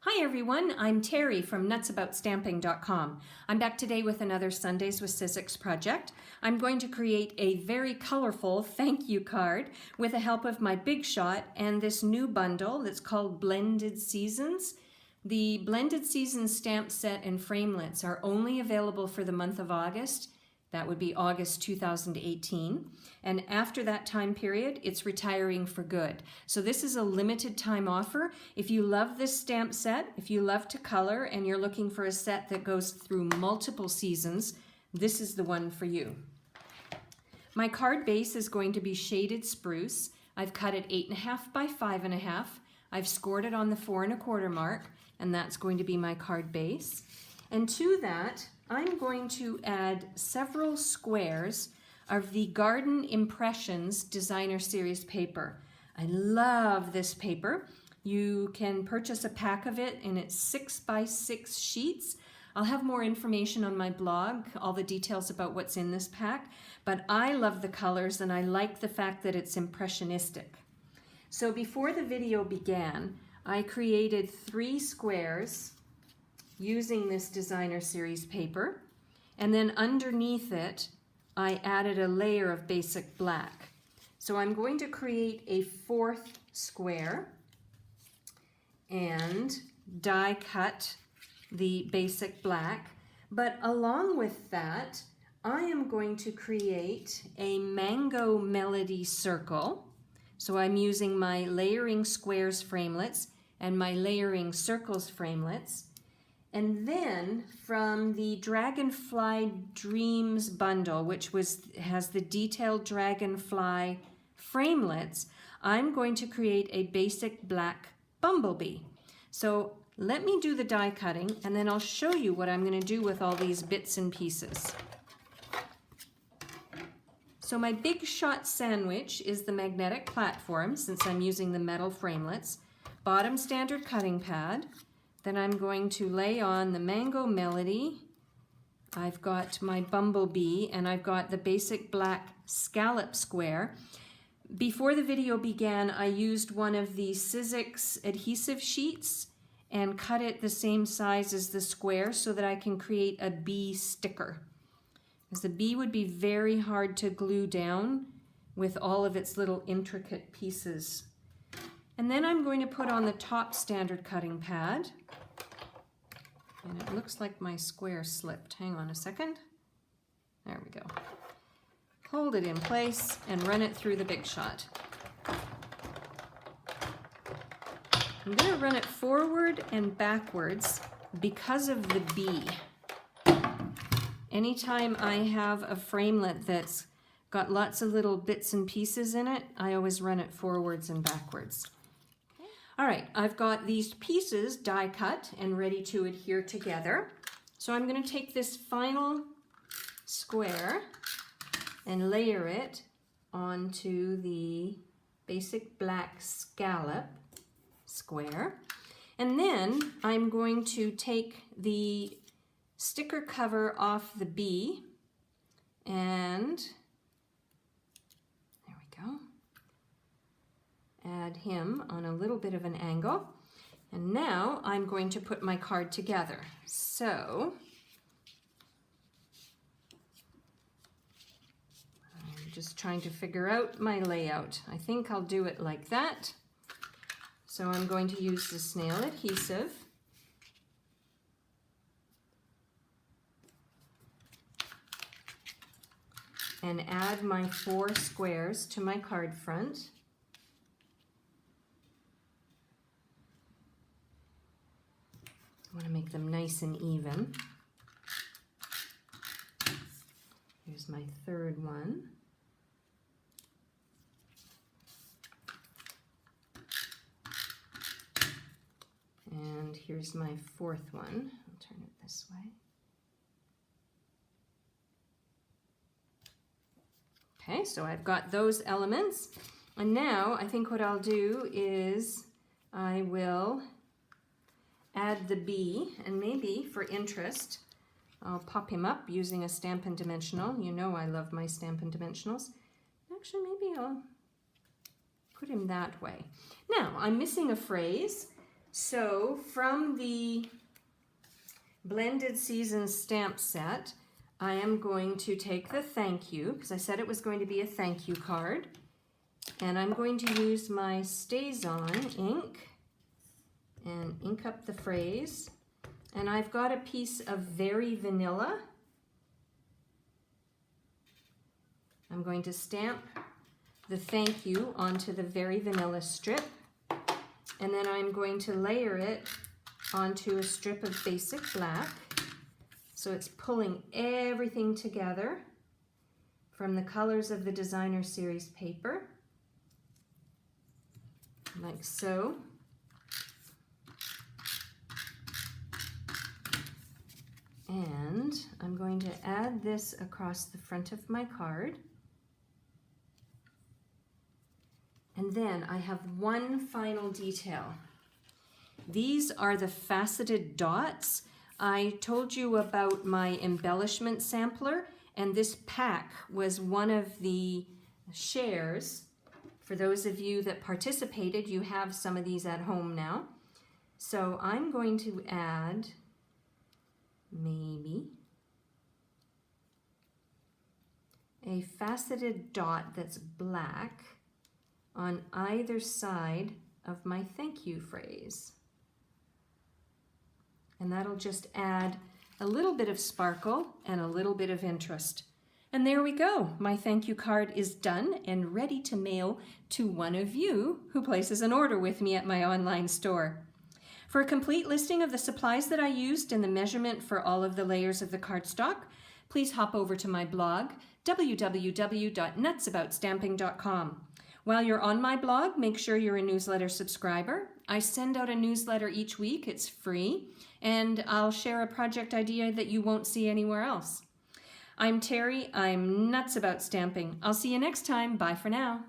Hi everyone, I'm Terry from nutsaboutsstamping.com. I'm back today with another Sundays with Sizzix project. I'm going to create a very colorful thank you card with the help of my Big Shot and this new bundle that's called Blended Seasons. The Blended Seasons stamp set and framelits are only available for the month of August. That would be August 2018. And after that time period, it's retiring for good. So this is a limited time offer. If you love this stamp set, if you love to color and you're looking for a set that goes through multiple seasons, this is the one for you. My card base is going to be shaded spruce. I've cut it 8.5 by 5.5. I've scored it on the 4 1/4 mark, and that's going to be my card base. And to that, I'm going to add several squares of the Garden Impressions Designer Series paper. I love this paper. You can purchase a pack of it and it's 6 by 6 sheets. I'll have more information on my blog, all the details about what's in this pack, but I love the colors and I like the fact that it's impressionistic. So before the video began, I created 3 squares using this Designer Series paper, and then underneath it I added a layer of basic black. So I'm going to create a 4th square and die cut the basic black, but along with that I am going to create a Mango Melody circle. So I'm using my Layering Squares framelits and my Layering Circles framelits. And then from the Dragonfly Dreams bundle, which has the detailed dragonfly framelits, I'm going to create a basic black bumblebee. So let me do the die cutting and then I'll show you what I'm going to do with all these bits and pieces. So my Big Shot sandwich is the magnetic platform, since I'm using the metal framelits, bottom standard cutting pad. Then I'm going to lay on the Mango Melody. I've got my bumblebee and I've got the basic black scallop square. Before the video began, I used one of the Sizzix adhesive sheets and cut it the same size as the square so that I can create a bee sticker. Because the bee would be very hard to glue down with all of its little intricate pieces. And then I'm going to put on the top standard cutting pad. And it looks like my square slipped. Hang on a second. There we go. Hold it in place and run it through the Big Shot. I'm going to run it forward and backwards because of the bee. Anytime I have a framelit that's got lots of little bits and pieces in it, I always run it forwards and backwards. All right, I've got these pieces die cut and ready to adhere together. So I'm going to take this final square and layer it onto the basic black scallop square. And then I'm going to take the sticker cover off the bee and there we go. Add him on a little bit of an angle. And now I'm going to put my card together. So I'm just trying to figure out my layout. I think I'll do it like that. So I'm going to use the snail adhesive. And add my 4 squares to my card front. I want to make them nice and even. Here's my 3rd one. And here's my 4th one. I'll turn it this way. Okay, so I've got those elements. And now I think what I'll do is I will add the bee, and maybe for interest, I'll pop him up using a Stampin' Dimensional. You know I love my Stampin' Dimensionals. Actually, maybe I'll put him that way. Now, I'm missing a phrase, So from the Blended Seasons stamp set, I am going to take the thank you, because I said it was going to be a thank you card, and I'm going to use my StazOn ink and ink up the phrase. And I've got a piece of Very Vanilla. I'm going to stamp the thank you onto the Very Vanilla strip, and then I'm going to layer it onto a strip of basic black. So it's pulling everything together from the colors of the Designer Series paper, like so. And I'm going to add this across the front of my card. And then I have one final detail. These are the faceted dots. I told you about my embellishment sampler, and this pack was one of the shares. For those of you that participated, you have some of these at home now. So I'm going to add maybe a faceted dot that's black on either side of my thank you phrase. And that'll just add a little bit of sparkle and a little bit of interest. And there we go. My thank you card is done and ready to mail to one of you who places an order with me at my online store. For a complete listing of the supplies that I used and the measurement for all of the layers of the cardstock, please hop over to my blog, www.nutsaboutsstamping.com. While you're on my blog, make sure you're a newsletter subscriber. I send out a newsletter each week. It's free, and I'll share a project idea that you won't see anywhere else. I'm Terry. I'm nuts about stamping. I'll see you next time. Bye for now.